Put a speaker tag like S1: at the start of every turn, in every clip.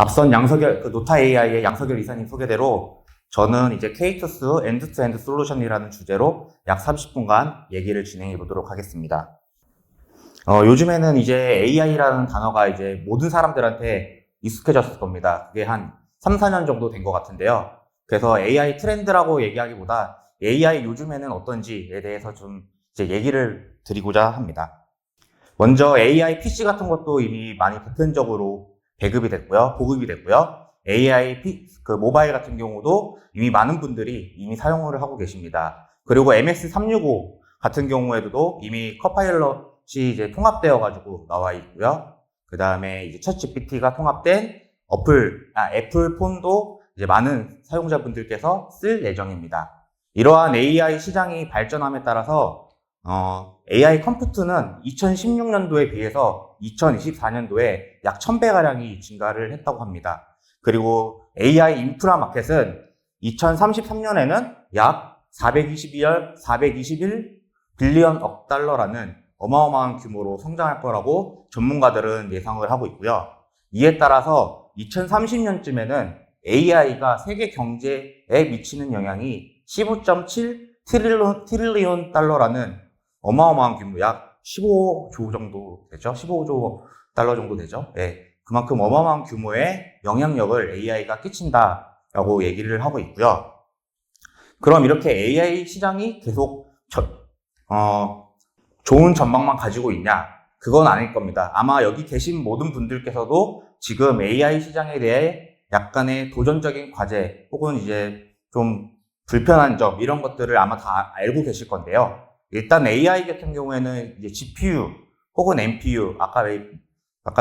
S1: 앞선 노타 AI의 양석열 이사님 소개대로 저는 이제 K-TOS 엔드-투-엔드 솔루션이라는 주제로 약 30분간 얘기를 진행해 보도록 하겠습니다. 요즘에는 이제 AI라는 단어가 이제 모든 사람들한테 익숙해졌을 겁니다. 그게 한 3, 4년 정도 된 것 같은데요. 그래서 AI 트렌드라고 얘기하기보다 AI 요즘에는 어떤지에 대해서 좀 이제 얘기를 드리고자 합니다. 먼저 AI PC 같은 것도 이미 많이 보편적으로 보급이 됐고요. AI 모바일 같은 경우도 이미 많은 분들이 이미 사용을 하고 계십니다. 그리고 MS365 같은 경우에도 이미 커파일럿이 이제 통합되어 가지고 나와 있고요. 그 다음에 이제 챗GPT가 통합된 애플 폰도 이제 많은 사용자분들께서 쓸 예정입니다. 이러한 AI 시장이 발전함에 따라서 AI 컴퓨트는 2016년도에 비해서 2024년도에 약 1000배가량이 증가를 했다고 합니다. 그리고 AI 인프라 마켓은 2033년에는 약 421 빌리언억 달러라는 어마어마한 규모로 성장할 거라고 전문가들은 예상을 하고 있고요. 이에 따라서 2030년쯤에는 AI가 세계 경제에 미치는 영향이 15.7 트릴리온 달러라는 어마어마한 규모, 약 15조 정도 되죠? 15조 달러 정도 되죠? 네, 그만큼 어마어마한 규모의 영향력을 AI가 끼친다라고 얘기를 하고 있고요. 그럼 이렇게 AI 시장이 계속 좋은 전망만 가지고 있냐? 그건 아닐 겁니다. 아마 여기 계신 모든 분들께서도 지금 AI 시장에 대해 약간의 도전적인 과제 혹은 이제 좀 불편한 점 이런 것들을 아마 다 알고 계실 건데요. 일단 AI 같은 경우에는 이제 GPU 혹은 NPU 아까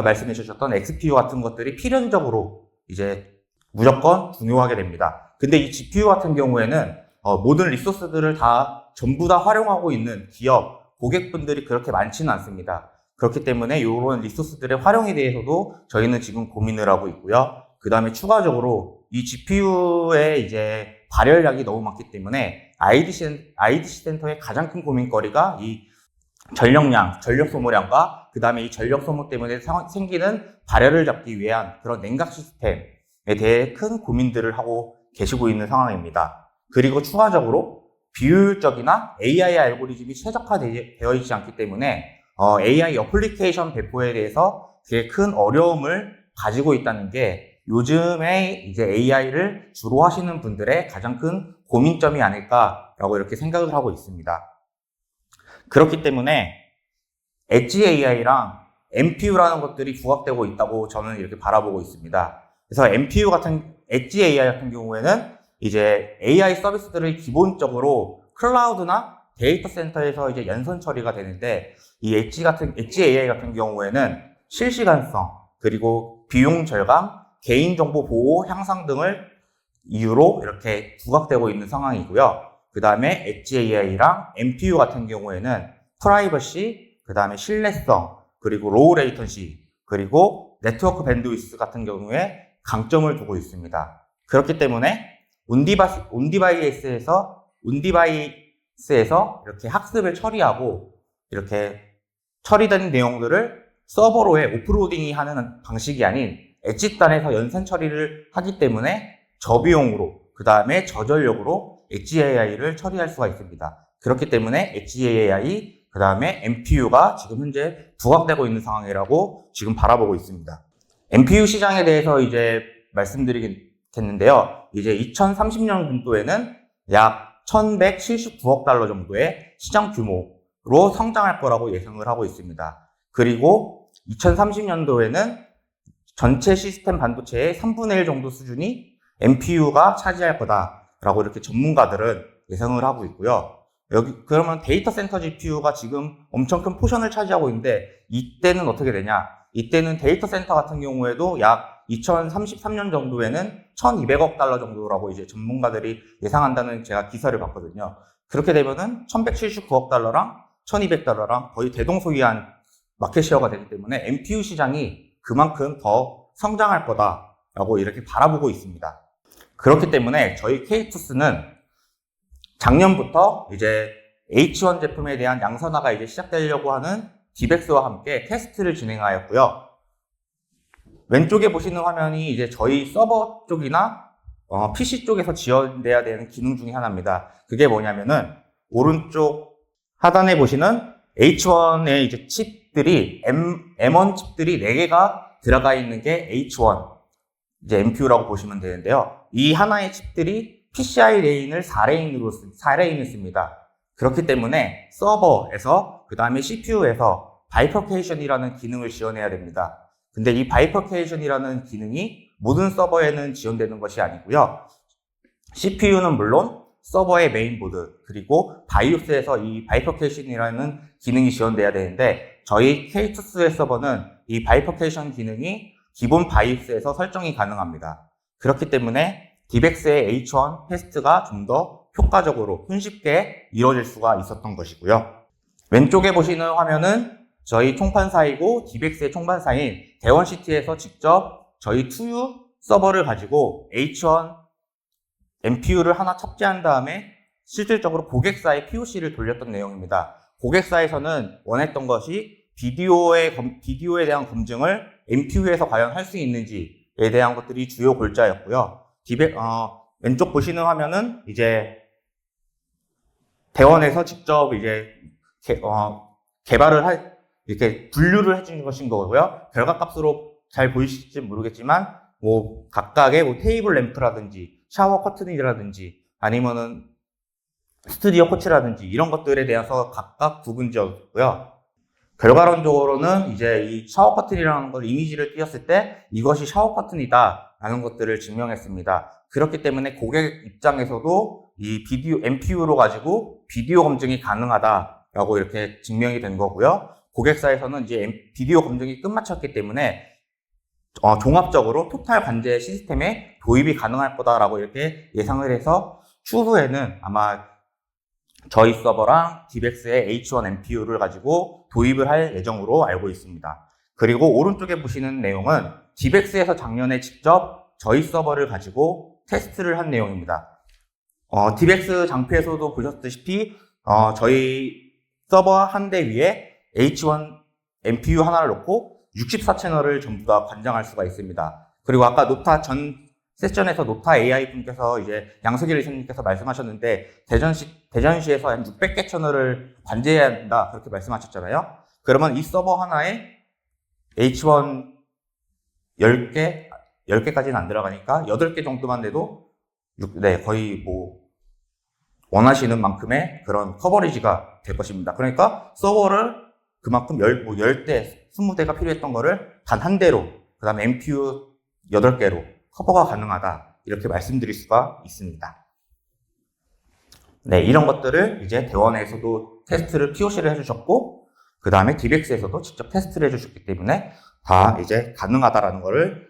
S1: 말씀해 주셨던 XPU 같은 것들이 필연적으로 이제 무조건 중요하게 됩니다. 근데 이 GPU 같은 경우에는 모든 리소스들을 전부 다 활용하고 있는 기업, 고객분들이 그렇게 많지는 않습니다. 그렇기 때문에 이런 리소스들의 활용에 대해서도 저희는 지금 고민을 하고 있고요. 그 다음에 추가적으로 이 GPU의 이제 발열량이 너무 많기 때문에 IDC 센터의 가장 큰 고민거리가 이 전력 소모량과 그 다음에 이 전력 소모 때문에 생기는 발열을 잡기 위한 그런 냉각 시스템에 대해 큰 고민들을 하고 계시고 있는 상황입니다. 그리고 추가적으로 비효율적이나 AI 알고리즘이 최적화되어 있지 않기 때문에 AI 어플리케이션 배포에 대해서 되게 큰 어려움을 가지고 있다는 게 요즘에 이제 AI를 주로 하시는 분들의 가장 큰 고민점이 아닐까라고 이렇게 생각을 하고 있습니다. 그렇기 때문에 엣지 AI랑 NPU라는 것들이 부각되고 있다고 저는 이렇게 바라보고 있습니다. 그래서 엣지 AI 같은 경우에는 이제 AI 서비스들을 기본적으로 클라우드나 데이터 센터에서 이제 연선 처리가 되는데 이 엣지 AI 같은 경우에는 실시간성 그리고 비용 절감, 개인정보 보호 향상 등을 이유로 이렇게 부각되고 있는 상황이고요. 그 다음에 엣지 AI랑 NPU 같은 경우에는 프라이버시, 그 다음에 신뢰성, 그리고 로우 레이턴시, 그리고 네트워크 밴드위스 같은 경우에 강점을 두고 있습니다. 그렇기 때문에 온디바이스에서 이렇게 학습을 처리하고 이렇게 처리된 내용들을 서버로에 오프로딩이 하는 방식이 아닌 엣지단에서 연산 처리를 하기 때문에 저비용으로 그 다음에 저전력으로 엣지 AI를 처리할 수가 있습니다. 그렇기 때문에 엣지 AI 그 다음에 NPU가 지금 현재 부각되고 있는 상황이라고 지금 바라보고 있습니다. NPU 시장에 대해서 이제 말씀드리겠는데요. 이제 2030년도에는 약 1179억 달러 정도의 시장 규모로 성장할 거라고 예상을 하고 있습니다. 그리고 2030년도에는 전체 시스템 반도체의 3분의 1 정도 수준이 NPU가 차지할 거다라고 이렇게 전문가들은 예상을 하고 있고요. 그러면 데이터 센터 GPU가 지금 엄청 큰 포션을 차지하고 있는데 이때는 어떻게 되냐? 이때는 데이터 센터 같은 경우에도 약 2033년 정도에는 1200억 달러 정도라고 이제 전문가들이 예상한다는 제가 기사를 봤거든요. 그렇게 되면은 1179억 달러랑 1200달러랑 거의 대동소이한 마켓쉐어가 되기 때문에 NPU 시장이 그만큼 더 성장할 거다라고 이렇게 바라보고 있습니다. 그렇기 때문에 저희 K-TOS는 작년부터 이제 H1 제품에 대한 양산화가 이제 시작되려고 하는 디벡스와 함께 테스트를 진행하였고요. 왼쪽에 보시는 화면이 이제 저희 서버 쪽이나 PC 쪽에서 지원돼야 되는 기능 중에 하나입니다. 그게 뭐냐면은 오른쪽 하단에 보시는 H1의 이제 칩들이 M1 칩들이 4개가 들어가 있는 게 H1 이제 MPU라고 보시면 되는데요. 이 하나의 칩들이 PCI 레인을 4레인을 씁니다. 그렇기 때문에 서버에서 그 다음에 CPU에서 바이퍼케이션이라는 기능을 지원해야 됩니다. 근데 이 바이퍼케이션이라는 기능이 모든 서버에는 지원되는 것이 아니고요. CPU는 물론 서버의 메인보드 그리고 바이오스에서 이 바이퍼케이션이라는 기능이 지원돼야 되는데 저희 K2스의 서버는 이 바이퍼케이션 기능이 기본 바이오스에서 설정이 가능합니다. 그렇기 때문에 DivX의 H1 테스트가 좀 더 효과적으로 손쉽게 이루어질 수가 있었던 것이고요. 왼쪽에 보시는 화면은 저희 총판사이고 DivX의 총판사인 대원시티에서 직접 저희 2U 서버를 가지고 H1 MPU를 하나 탑재한 다음에 실질적으로 고객사의 POC를 돌렸던 내용입니다. 고객사에서는 원했던 것이 비디오에 대한 검증을 MPU에서 과연 할 수 있는지에 대한 것들이 주요 골자였고요. 왼쪽 보시는 화면은 이제 대원에서 직접 이제 개발을 이렇게 분류를 해주는 것인 거고요. 결과값으로 잘 보이실지 모르겠지만 각각의 테이블 램프라든지 샤워 커튼이라든지 아니면은 스튜디오 코치라든지 이런 것들에 대해서 각각 구분 지었고요. 결과론적으로는 이제 이 샤워 커튼이라는 걸 이미지를 띄웠을 때 이것이 샤워 커튼이다 라는 것들을 증명했습니다. 그렇기 때문에 고객 입장에서도 이 MPU로 가지고 비디오 검증이 가능하다라고 이렇게 증명이 된 거고요. 고객사에서는 이제 비디오 검증이 끝마쳤기 때문에 종합적으로 토탈 관제 시스템에 도입이 가능할 거다라고 이렇게 예상을 해서 추후에는 아마 저희 서버랑 DivX의 H1 MPU를 가지고 도입을 할 예정으로 알고 있습니다. 그리고 오른쪽에 보시는 내용은 DivX에서 작년에 직접 저희 서버를 가지고 테스트를 한 내용입니다. DivX 장표에서도 보셨다시피 저희 서버 한 대 위에 H1 MPU 하나를 놓고 64채널을 전부 다 관장할 수가 있습니다. 그리고 아까 노타 전 세션에서 노타 AI 분께서 이제 양석일 리선님께서 말씀하셨는데 대전시에서 한 600개 채널을 관제해야 한다 그렇게 말씀하셨잖아요. 그러면 이 서버 하나에 H1 10개까지는 안 들어가니까 8개 정도만 돼도 거의 원하시는 만큼의 그런 커버리지가 될 것입니다. 그러니까 서버를 그만큼 10대, 20대가 필요했던 거를 단 한 대로, 그 다음에 MPU 8개로 커버가 가능하다. 이렇게 말씀드릴 수가 있습니다. 네, 이런 것들을 이제 대원에서도 테스트를 POC를 해주셨고, 그 다음에 DivX에서도 직접 테스트를 해주셨기 때문에 다 이제 가능하다라는 거를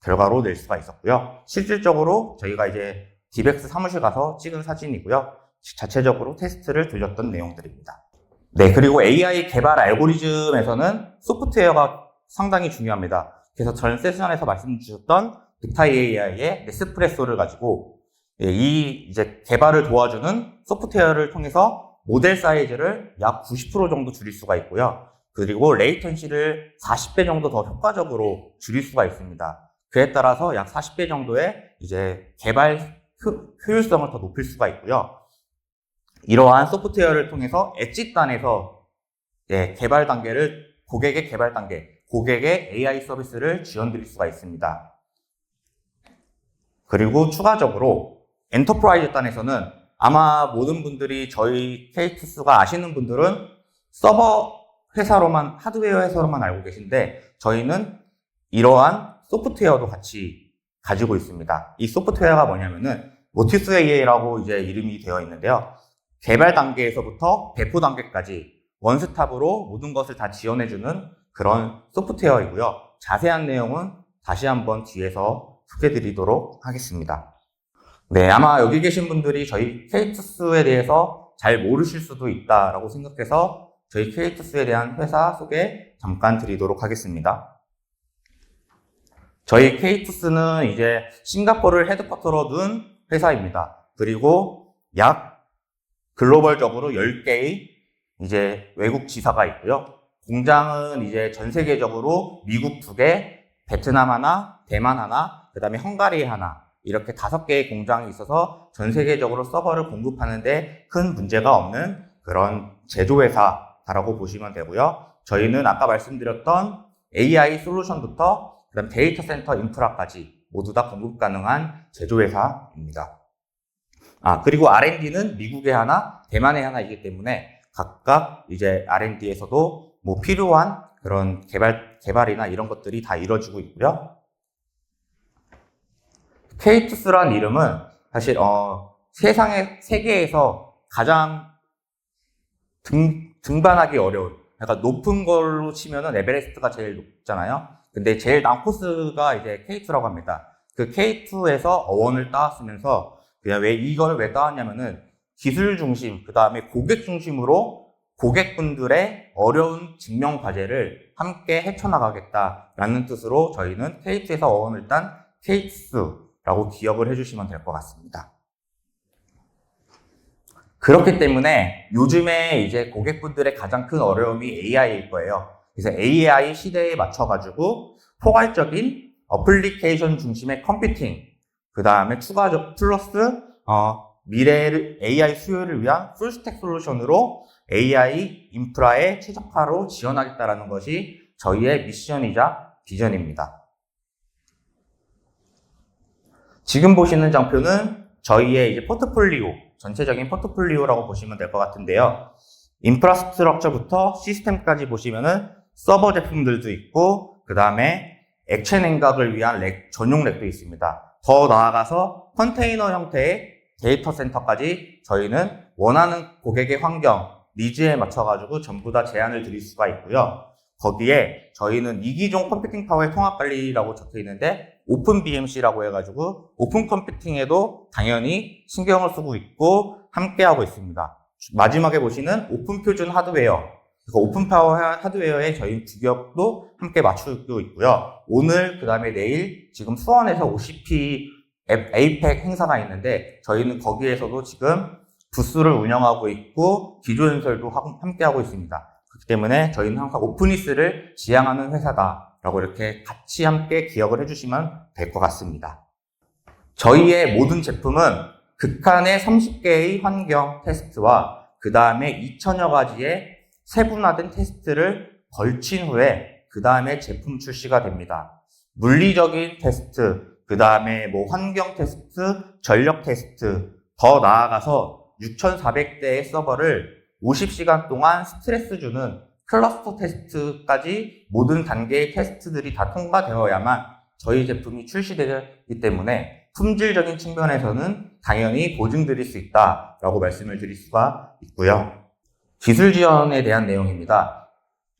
S1: 결과로 낼 수가 있었고요. 실질적으로 저희가 이제 DivX 사무실 가서 찍은 사진이고요. 자체적으로 테스트를 돌렸던 내용들입니다. 네, 그리고 AI 개발 알고리즘에서는 소프트웨어가 상당히 중요합니다. 그래서 전 세션에서 말씀 주셨던 빅타이 AI의 네스프레소를 가지고 이 이제 개발을 도와주는 소프트웨어를 통해서 모델 사이즈를 약 90% 정도 줄일 수가 있고요. 그리고 레이턴시를 40배 정도 더 효과적으로 줄일 수가 있습니다. 그에 따라서 약 40배 정도의 이제 개발 효율성을 더 높일 수가 있고요. 이러한 소프트웨어를 통해서 엣지단에서 개발 단계를 고객의 개발 단계, 고객의 AI 서비스를 지원드릴 수가 있습니다. 그리고 추가적으로 엔터프라이즈 단에서는 아마 모든 분들이 저희 K2스가 아시는 분들은 서버 회사로만, 하드웨어 회사로만 알고 계신데 저희는 이러한 소프트웨어도 같이 가지고 있습니다. 이 소프트웨어가 뭐냐면은 모티스 AI라고 이제 이름이 되어 있는데요. 개발 단계에서부터 배포 단계까지 원스톱으로 모든 것을 다 지원해주는 그런 소프트웨어이고요. 자세한 내용은 다시 한번 뒤에서 소개해드리도록 하겠습니다. 네, 아마 여기 계신 분들이 저희 K2스에 대해서 잘 모르실 수도 있다라고 생각해서 저희 K2스에 대한 회사 소개 잠깐 드리도록 하겠습니다. 저희 K2스는 이제 싱가포르를 헤드쿼터로 둔 회사입니다. 그리고 약 글로벌적으로 10개의 이제 외국 지사가 있고요. 공장은 이제 전 세계적으로 미국 2개, 베트남 하나, 대만 하나, 그 다음에 헝가리 하나, 이렇게 5개의 공장이 있어서 전 세계적으로 서버를 공급하는데 큰 문제가 없는 그런 제조회사라고 보시면 되고요. 저희는 아까 말씀드렸던 AI 솔루션부터 그다음 데이터 센터 인프라까지 모두 다 공급 가능한 제조회사입니다. 그리고 R&D는 미국에 하나, 대만에 하나이기 때문에 각각 이제 R&D에서도 뭐 필요한 그런 개발이나 이런 것들이 다 이루어지고 있고요. K2S란 이름은 사실 세계에서 가장 등반하기 어려운, 그러니까 높은 걸로 치면은 에베레스트가 제일 높잖아요. 근데 제일 난 코스가 이제 K2라고 합니다. 그 K2에서 어원을 따왔으면서 그냥 이걸 왜 따왔냐면은 기술 중심, 그 다음에 고객 중심으로 고객분들의 어려운 증명 과제를 함께 헤쳐나가겠다라는 뜻으로 저희는 K2에서 어원을 딴 K2S라고 기억을 해주시면 될 것 같습니다. 그렇기 때문에 요즘에 이제 고객분들의 가장 큰 어려움이 AI일 거예요. 그래서 AI 시대에 맞춰가지고 포괄적인 어플리케이션 중심의 컴퓨팅, 그 다음에 추가적 플러스 미래의 AI 수요를 위한 풀스택 솔루션으로 AI 인프라의 최적화로 지원하겠다라는 것이 저희의 미션이자 비전입니다. 지금 보시는 장표는 저희의 이제 포트폴리오, 전체적인 포트폴리오라고 보시면 될 것 같은데요. 인프라스트럭처부터 시스템까지 보시면은 서버 제품들도 있고, 그 다음에 액체 냉각을 위한 전용 렉도 있습니다. 더 나아가서 컨테이너 형태의 데이터 센터까지 저희는 원하는 고객의 환경, 니즈에 맞춰가지고 전부 다 제안을 드릴 수가 있고요. 거기에 저희는 이기종 컴퓨팅 파워의 통합 관리라고 적혀 있는데 오픈 BMC라고 해가지고 오픈 컴퓨팅에도 당연히 신경을 쓰고 있고 함께하고 있습니다. 마지막에 보시는 오픈 표준 하드웨어, 오픈 파워 하드웨어에 저희 두 기업도 함께 맞추고 있고요. 오늘 그 다음에 내일 지금 수원에서 OCP APEC 행사가 있는데 저희는 거기에서도 지금 부스를 운영하고 있고 기조연설도 함께하고 있습니다. 그렇기 때문에 저희는 항상 오픈니스를 지향하는 회사다라고 이렇게 같이 함께 기억을 해주시면 될 것 같습니다. 저희의 모든 제품은 극한의 30개의 환경 테스트와 그 다음에 2000여 가지의 세분화된 테스트를 걸친 후에 그 다음에 제품 출시가 됩니다. 물리적인 테스트, 그 다음에 뭐 환경 테스트, 전력 테스트, 더 나아가서 6,400대의 서버를 50시간 동안 스트레스 주는 클러스터 테스트까지 모든 단계의 테스트들이 다 통과되어야만 저희 제품이 출시되기 때문에 품질적인 측면에서는 당연히 보증드릴 수 있다라고 말씀을 드릴 수가 있고요. 기술 지원에 대한 내용입니다.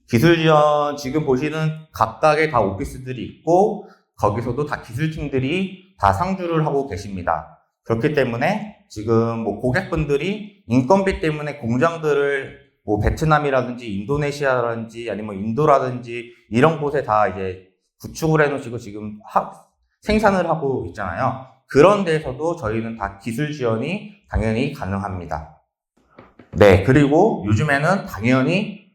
S1: 기술 지원 지금 보시는 각각의 다 오피스들이 있고 거기서도 다 기술팀들이 다 상주를 하고 계십니다. 그렇기 때문에 지금 뭐 고객분들이 인건비 때문에 공장들을 뭐 베트남이라든지 인도네시아라든지 아니면 인도라든지 이런 곳에 다 이제 구축을 해놓으시고 지금 생산을 하고 있잖아요. 그런 데서도 저희는 다 기술 지원이 당연히 가능합니다. 네, 그리고 요즘에는 당연히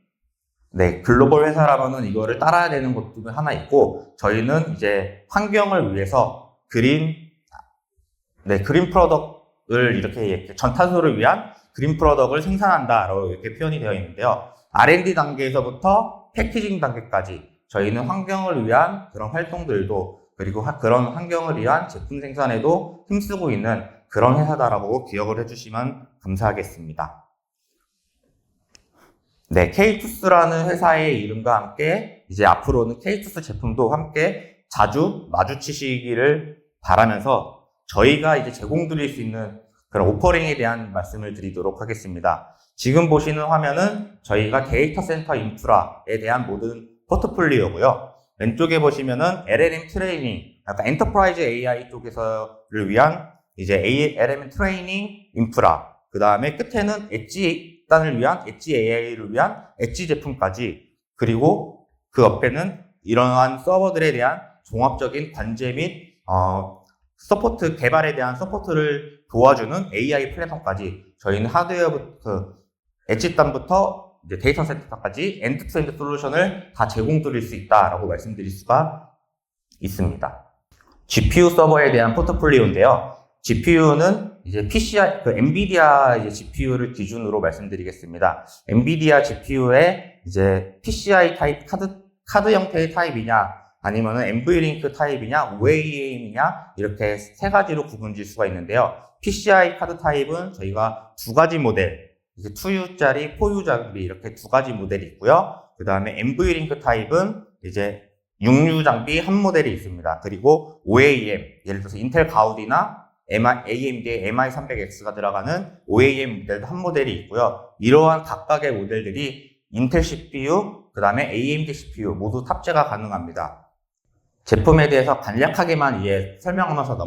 S1: 글로벌 회사라면은 이거를 따라야 되는 것도 하나 있고 저희는 이제 환경을 위해서 그린 프로덕트를 이렇게 전탄소를 위한 그린 프로덕트를 생산한다라고 이렇게 표현이 되어 있는데요. R&D 단계에서부터 패키징 단계까지 저희는 환경을 위한 그런 활동들도 그리고 그런 환경을 위한 제품 생산에도 힘쓰고 있는 그런 회사다라고 기억을 해주시면 감사하겠습니다. 네, K2S라는 회사의 이름과 함께 이제 앞으로는 K2S 제품도 함께 자주 마주치시기를 바라면서 저희가 이제 제공드릴 수 있는 그런 오퍼링에 대한 말씀을 드리도록 하겠습니다. 지금 보시는 화면은 저희가 데이터 센터 인프라에 대한 모든 포트폴리오고요. 왼쪽에 보시면은 LLM 트레이닝, 약간 엔터프라이즈 AI 쪽에서를 위한 이제 LLM 트레이닝 인프라, 그 다음에 끝에는 엣지 단을 위한 엣지 AI를 위한 엣지 제품까지, 그리고 그 옆에는 이러한 서버들에 대한 종합적인 관제 및 서포트, 개발에 대한 서포트를 도와주는 AI 플랫폼까지 저희는 하드웨어부터 엣지 단부터 이제 데이터 센터까지 엔드투엔드 솔루션을 다 제공드릴 수 있다라고 말씀드릴 수가 있습니다. GPU 서버에 대한 포트폴리오인데요. GPU는 이제 PCI, 엔비디아 이제 GPU를 기준으로 말씀드리겠습니다. 엔비디아 GPU에 이제 PCI 타입 카드 형태의 타입이냐, 아니면은 NVLink 타입이냐, OAM이냐, 이렇게 세 가지로 구분질 수가 있는데요. PCI 카드 타입은 저희가 두 가지 모델, 이제 2U짜리, 4U 이렇게 두 가지 모델이 있고요. 그 다음에 NVLink 타입은 이제 6U 장비 한 모델이 있습니다. 그리고 OAM, 예를 들어서 인텔 가우디나 AMD의 MI300X가 들어가는 OAM 모델도 한 모델이 있고요. 이러한 각각의 모델들이 인텔 CPU, 그 다음에 AMD CPU 모두 탑재가 가능합니다. 제품에 대해서 간략하게만 이제 설명하면서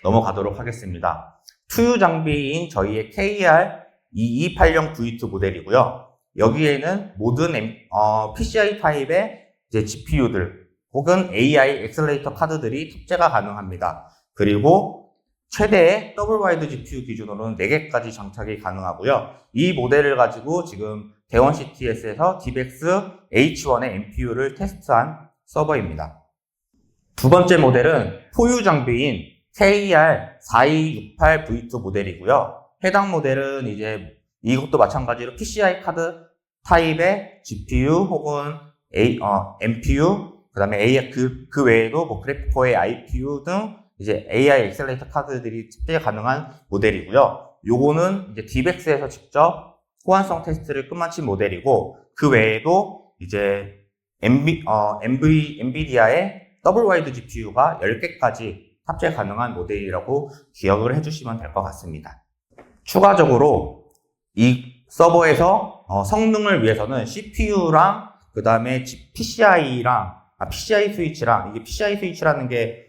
S1: 넘어가도록 하겠습니다. 2U 장비인 저희의 KR2280V2 모델이고요. 여기에는 모든 PCI 타입의 이제 GPU들 혹은 AI 엑셀레이터 카드들이 탑재가 가능합니다. 그리고 최대의 더블 와이드 GPU 기준으로는 4개까지 장착이 가능하고요. 이 모델을 가지고 지금 대원 CTS에서 DivX H1의 NPU를 테스트한 서버입니다. 두 번째 모델은 4U 장비인 KR4268V2 모델이고요. 해당 모델은 이제 이것도 마찬가지로 PCI 카드 타입의 GPU 혹은 NPU, 그 다음에 그 외에도 뭐 그래픽코어의 IPU 등 이제 AI 엑셀레이터 카드들이 탑재 가능한 모델이고요. 요거는 이제 DivX에서 직접 호환성 테스트를 끝마친 모델이고, 그 외에도 이제 엔비디아의 더블 와이드 GPU가 10개까지 탑재 가능한 모델이라고 기억을 해주시면 될 것 같습니다. 추가적으로 이 서버에서 성능을 위해서는 CPU랑 그 다음에 PCI 스위치랑, 이게 PCI 스위치라는 게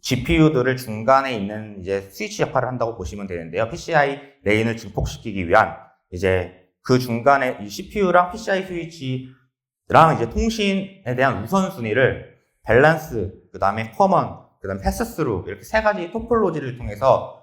S1: GPU들을 중간에 있는 이제 스위치 역할을 한다고 보시면 되는데요. PCI 레인을 증폭시키기 위한 이제 그 중간에 이 CPU랑 PCI 스위치랑 이제 통신에 대한 우선순위를 밸런스, 그 다음에 커먼, 그 다음에 패스스루 이렇게 세 가지 토폴로지를 통해서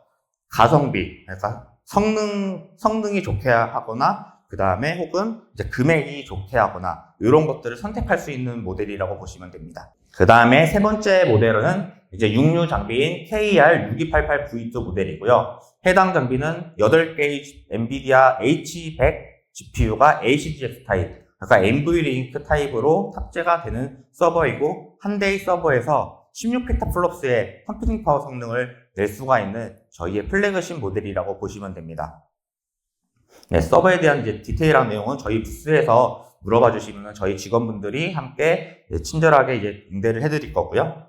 S1: 가성비, 그러니까 성능이 좋게 하거나 그 다음에 혹은 이제 금액이 좋게 하거나 이런 것들을 선택할 수 있는 모델이라고 보시면 됩니다. 그 다음에 세 번째 모델은 이제 6U 장비인 KR6288V2 모델이고요. 해당 장비는 8개의 엔비디아 H100 GPU가 ACGX 타입, 그러니까 NVLink 타입으로 탑재가 되는 서버이고, 한 대의 서버에서 16페타플롭스의 컴퓨팅 파워 성능을 낼 수가 있는 저희의 플래그십 모델이라고 보시면 됩니다. 네, 서버에 대한 이제 디테일한 내용은 저희 부스에서 물어봐 주시면 저희 직원분들이 함께 친절하게 이제 응대를 해드릴 거고요.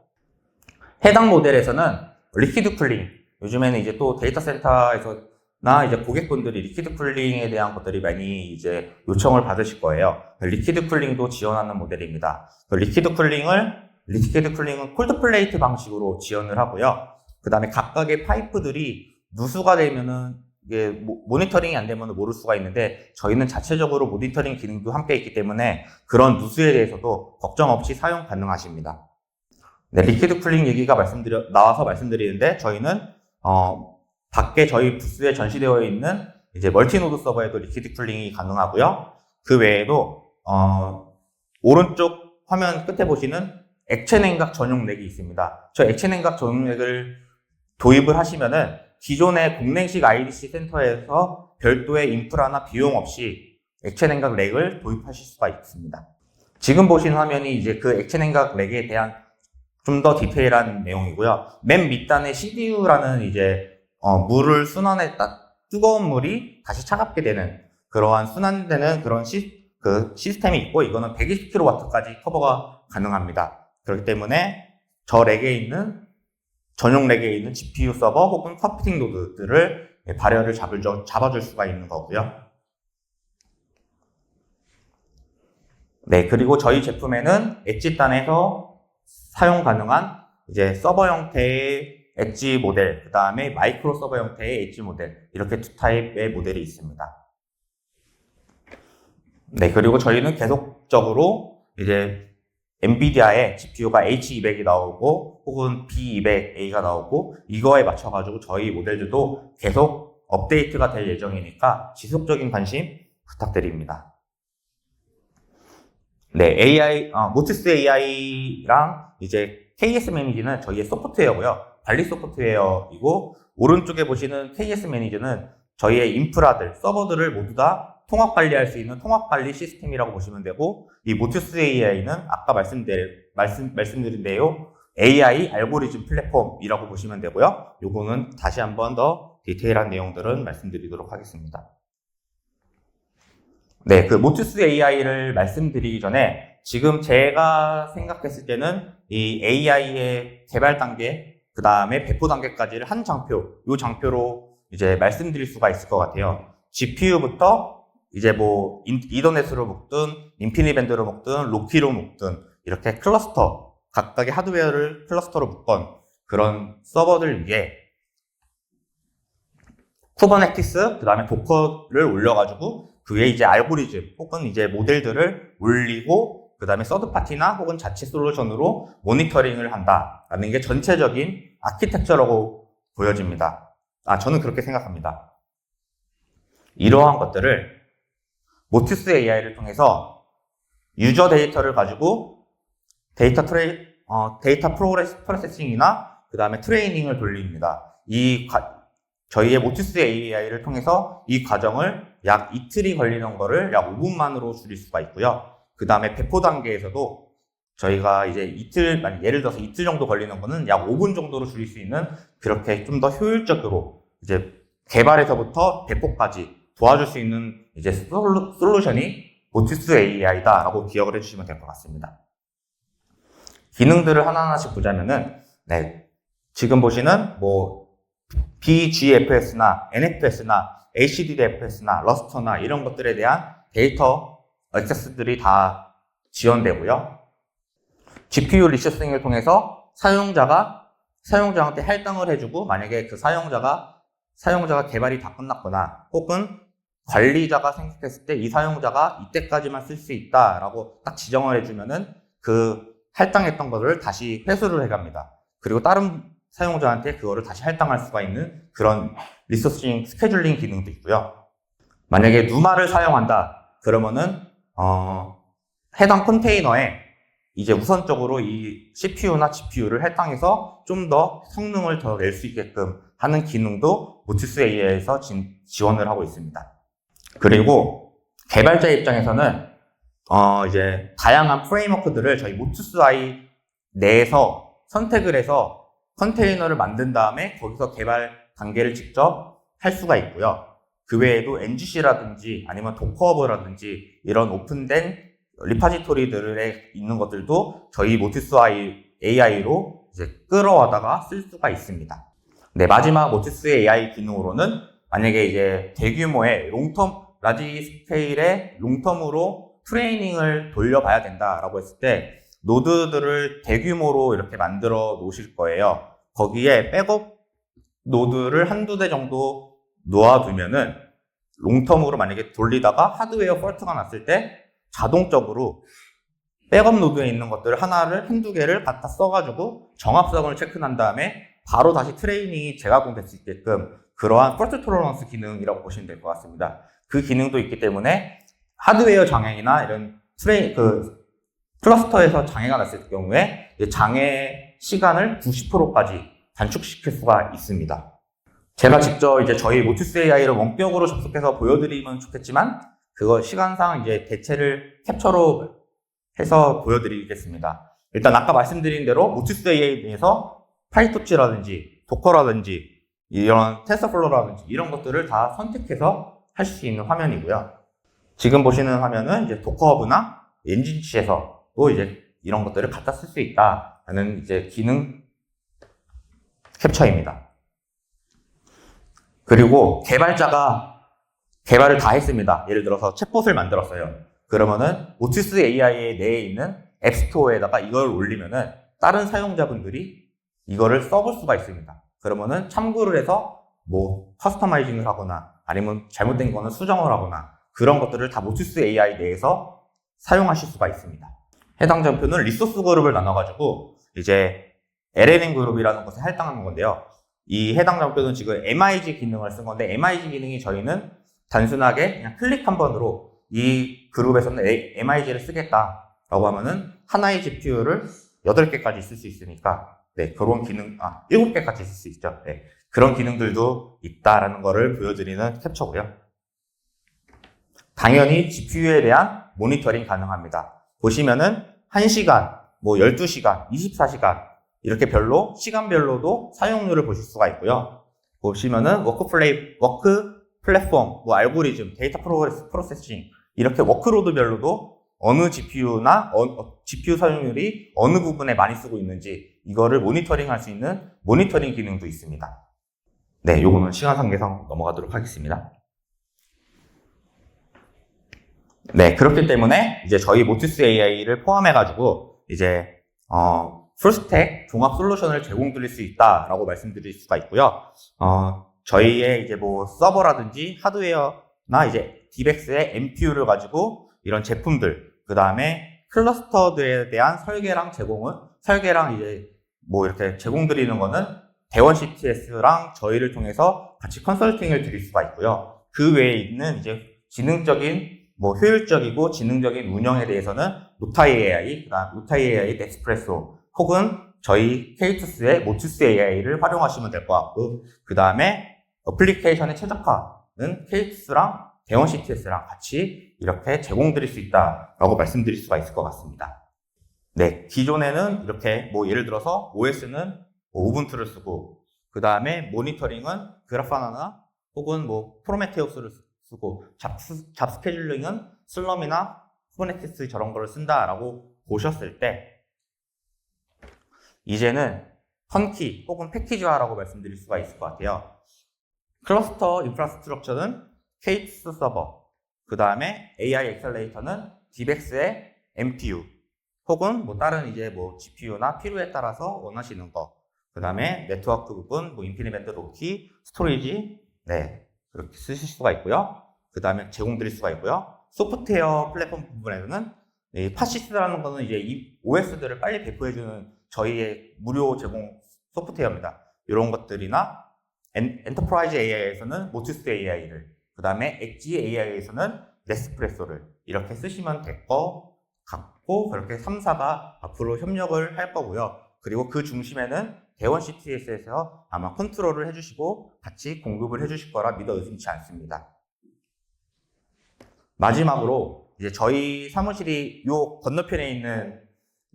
S1: 해당 모델에서는 리퀴드 쿨링, 요즘에는 이제 또 데이터 센터에서나 이제 고객분들이 리퀴드 쿨링에 대한 것들이 많이 이제 요청을 받으실 거예요. 리퀴드 쿨링도 지원하는 모델입니다. 리퀴드 쿨링은 콜드 플레이트 방식으로 지원을 하고요. 그 다음에 각각의 파이프들이 누수가 되면은 이게 모니터링이 안 되면 모를 수가 있는데, 저희는 자체적으로 모니터링 기능도 함께 있기 때문에 그런 누수에 대해서도 걱정 없이 사용 가능하십니다. 네, 리퀴드 쿨링 얘기가 나와서 말씀드리는데, 저희는 밖에 저희 부스에 전시되어 있는 이제 멀티노드 서버에도 리퀴드 쿨링이 가능하고요. 그 외에도 오른쪽 화면 끝에 보시는 액체 냉각 전용 렉이 있습니다. 저 액체 냉각 전용 렉을 도입을 하시면은 기존의 공랭식 IDC 센터에서 별도의 인프라나 비용 없이 액체 냉각 렉을 도입하실 수가 있습니다. 지금 보신 화면이 이제 그 액체 냉각 렉에 대한 좀 더 디테일한 내용이고요. 맨 밑단에 CDU라는 이제 물을 순환했다, 뜨거운 물이 다시 차갑게 되는 그러한 순환되는 그런 시스템이 있고, 이거는 120kW까지 커버가 가능합니다. 그렇기 때문에 저 렉에 있는 전용 렉에 있는 GPU 서버 혹은 컴퓨팅 노드들을 발열을 잡아줄 수가 있는 거고요. 네, 그리고 저희 제품에는 엣지단에서 사용 가능한 이제 서버 형태의 엣지 모델, 그 다음에 마이크로 서버 형태의 엣지 모델, 이렇게 두 타입의 모델이 있습니다. 네, 그리고 저희는 계속적으로 이제 엔비디아의 GPU가 H200이 나오고 혹은 B200A가 나오고, 이거에 맞춰가지고 저희 모델들도 계속 업데이트가 될 예정이니까 지속적인 관심 부탁드립니다. 네, 모트스 AI랑 이제 KS 매니저는 저희의 소프트웨어고요. 관리 소프트웨어이고, 오른쪽에 보시는 KS 매니저는 저희의 인프라들, 서버들을 모두 다 통합 관리할 수 있는 통합 관리 시스템이라고 보시면 되고, 이 모투스 AI는 아까 말씀드린 대로 AI 알고리즘 플랫폼이라고 보시면 되고요. 요거는 다시 한번 더 디테일한 내용들은 말씀드리도록 하겠습니다. 네, 그 모투스 AI를 말씀드리기 전에 지금 제가 생각했을 때는 이 AI의 개발 단계, 그 다음에 배포 단계까지를 한 장표, 요 장표로 이제 말씀드릴 수가 있을 것 같아요. GPU부터 이제 뭐 이더넷으로 묶든 인피니밴드로 묶든 로키로 묶든 이렇게 클러스터, 각각의 하드웨어를 클러스터로 묶건 그런 서버들 위에 쿠버네티스, 그 다음에 도커를 올려가지고 그 위에 이제 알고리즘 혹은 이제 모델들을 올리고 그 다음에 서드파티나 혹은 자체 솔루션으로 모니터링을 한다라는 게 전체적인 아키텍처라고 보여집니다. 저는 그렇게 생각합니다. 이러한 것들을 모투스 AI를 통해서 유저 데이터를 가지고 데이터 프로세싱이나 그 다음에 트레이닝을 돌립니다. 저희의 모투스 AI를 통해서 이 과정을 약 이틀이 걸리는 거를 약 5분만으로 줄일 수가 있고요. 그 다음에 배포 단계에서도 저희가 이제 예를 들어서 이틀 정도 걸리는 거는 약 5분 정도로 줄일 수 있는 그렇게 좀 더 효율적으로 이제 개발에서부터 배포까지 도와줄 수 있는 이제 솔루션이 모투스 AI다라고 기억을 해주시면 될 것 같습니다. 기능들을 하나하나씩 보자면은, 네, 지금 보시는 뭐 BGFS나 NFS나 HDFS나 러스터나 이런 것들에 대한 데이터 액세스들이 다 지원되고요. GPU 리소싱을 통해서 사용자한테 할당을 해주고, 만약에 그 사용자가 개발이 다 끝났거나 혹은 관리자가 생각했을 때 이 사용자가 이때까지만 쓸 수 있다라고 딱 지정을 해주면은 그 할당했던 거를 다시 회수를 해갑니다. 그리고 다른 사용자한테 그거를 다시 할당할 수가 있는 그런 리소싱 스케줄링 기능도 있고요. 만약에 누마를 사용한다 그러면은 해당 컨테이너에 이제 우선적으로 이 CPU나 GPU를 할당해서 좀 더 성능을 더 낼 수 있게끔 하는 기능도 모투스 AI에서 지원을 하고 있습니다. 그리고 개발자 입장에서는 이제 다양한 프레임워크들을 저희 모투스 AI 내에서 선택을 해서 컨테이너를 만든 다음에 거기서 개발 단계를 직접 할 수가 있고요. 그 외에도 NGC라든지 아니면 도커허브라든지 이런 오픈된 리파지토리들에 있는 것들도 저희 모투스 AI로 이제 끌어와다가 쓸 수가 있습니다. 네, 마지막 모투스 AI 기능으로는 만약에 이제 대규모의 라지 스케일의 롱텀으로 트레이닝을 돌려봐야 된다라고 했을 때 노드들을 대규모로 이렇게 만들어 놓으실 거예요. 거기에 백업 노드를 한두 대 정도 놓아두면은 롱텀으로 만약에 돌리다가 하드웨어 폴트가 났을 때 자동적으로 백업 노드에 있는 것들을 한두 개를 갖다 써가지고 정합성을 체크한 다음에 바로 다시 트레이닝이 재가공될 수 있게끔 그러한 폴트 토러런스 기능이라고 보시면 될 것 같습니다. 그 기능도 있기 때문에 하드웨어 장애나 이런 클러스터에서 장애가 났을 경우에 장애 시간을 90%까지 단축시킬 수가 있습니다. 제가 직접 이제 저희 모투스 AI를 원격으로 접속해서 보여드리면 좋겠지만 그거 시간상 이제 대체를 캡처로 해서 보여드리겠습니다. 일단 아까 말씀드린 대로 모투스 AI에 대해서 파이토치라든지 도커라든지 이런 텐서플로우라든지 이런 것들을 다 선택해서 할 수 있는 화면이고요. 지금 보시는 화면은 이제 도커허브나 엔진치에서 또 이제 이런 것들을 갖다 쓸 수 있다라는 이제 기능 캡처입니다. 그리고 개발자가 개발을 다 했습니다. 예를 들어서 챗봇을 만들었어요. 그러면은 모투스 AI 내에 있는 앱스토어에다가 이걸 올리면은 다른 사용자분들이 이거를 써볼 수가 있습니다. 그러면은 참고를 해서 뭐 커스터마이징을 하거나 아니면 잘못된 거는 수정을 하거나 그런 것들을 다 모투스 AI 내에서 사용하실 수가 있습니다. 해당 장표는 리소스 그룹을 나눠가지고 이제 LLM 그룹이라는 것에 할당하는 건데요. 이 해당 장표는 지금 MIG 기능을 쓴 건데 MIG 기능이 저희는 단순하게 그냥 클릭 한 번으로 이 그룹에서는 MIG를 쓰겠다라고 하면은 하나의 GPU를 8개까지 있을 수 있으니까, 네, 그런 기능, 7개까지 있을 수 있죠. 네, 그런 기능들도 있다라는 거를 보여드리는 캡처고요. 당연히 GPU에 대한 모니터링 가능합니다. 보시면은 1시간, 12시간, 24시간, 이렇게 시간별로도 사용률을 보실 수가 있고요. 보시면은 워크 플랫폼, 알고리즘, 데이터 프로세싱, 이렇게 워크로드별로도 어느 GPU나 GPU 사용률이 어느 부분에 많이 쓰고 있는지 이거를 모니터링 할 수 있는 모니터링 기능도 있습니다. 네, 요거는 시간 관계상 넘어가도록 하겠습니다. 네, 그렇기 때문에 이제 저희 모투스 AI를 포함해가지고 이제 풀스택 종합 솔루션을 제공드릴 수 있다라고 말씀드릴 수가 있고요. 저희의 이제 서버라든지 하드웨어나 이제 디벡스의 MPU를 가지고 이런 제품들, 그 다음에 클러스터들에 대한 설계랑 이제 이렇게 제공드리는 거는 대원 CTS랑 저희를 통해서 같이 컨설팅을 드릴 수가 있고요. 그 외에 있는 이제 지능적인 효율적이고 지능적인 운영에 대해서는 노타이 AI, 그다음 노타이 AI 넥스프레소 혹은 저희 K2스의 모투스 AI를 활용하시면 될 것 같고, 그 다음에 어플리케이션의 최적화는 K2스랑 대원 CTS랑 같이 이렇게 제공드릴 수 있다라고 말씀드릴 수가 있을 것 같습니다. 네, 기존에는 이렇게 예를 들어서 OS는 우분투를 쓰고, 그 다음에 모니터링은 그라파나나 혹은 프로메테우스를 쓰고, 잡스케줄링은 슬럼이나 쿠버네티스 저런 거를 쓴다라고 보셨을 때, 이제는 턴키 혹은 패키지화라고 말씀드릴 수가 있을 것 같아요. 클러스터 인프라스트럭처는 K2스 서버, 그 다음에 AI 엑셀레이터는 디벡스의 MPU, 혹은 다른 이제 GPU나 필요에 따라서 원하시는 거, 그 다음에 네트워크 부분, 인피니밴드 로키, 스토리지, 네, 그렇게 쓰실 수가 있고요. 그 다음에 제공드릴 수가 있고요. 소프트웨어 플랫폼 부분에서는 파시스라는 거는 이제 이 OS들을 빨리 배포해주는 저희의 무료 제공 소프트웨어입니다. 이런 것들이나 엔터프라이즈 AI에서는 모투스 AI를, 그 다음에 엣지 AI에서는 네스프레소를 이렇게 쓰시면 될 것 같고, 그렇게 3사가 앞으로 협력을 할 거고요. 그리고 그 중심에는 대원 CTS에서 아마 컨트롤을 해주시고 같이 공급을 해주실 거라 믿어 의심치 않습니다. 마지막으로 이제 저희 사무실이 요 건너편에 있는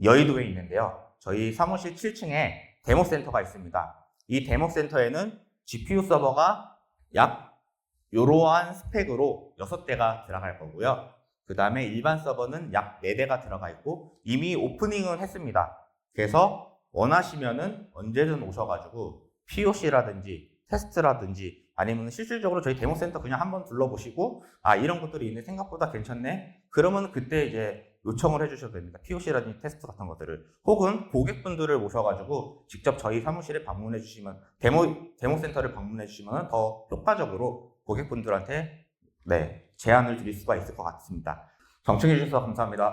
S1: 여의도에 있는데요. 저희 사무실 7층에 데모센터가 있습니다. 이 데모센터에는 GPU 서버가 약 이러한 스펙으로 6대가 들어갈 거고요. 그 다음에 일반 서버는 약 4대가 들어가 있고 이미 오프닝은 했습니다. 그래서 원하시면은 언제든 오셔가지고 POC라든지 테스트라든지 아니면 실질적으로 저희 데모센터 그냥 한번 둘러보시고 이런 것들이 있네, 생각보다 괜찮네, 그러면 그때 이제 요청을 해주셔도 됩니다. POC라든지 테스트 같은 것들을. 혹은 고객분들을 모셔가지고 직접 저희 사무실에 방문해 주시면, 데모센터를 방문해 주시면 더 효과적으로 고객분들한테 제안을 드릴 수가 있을 것 같습니다. 경청해 주셔서 감사합니다.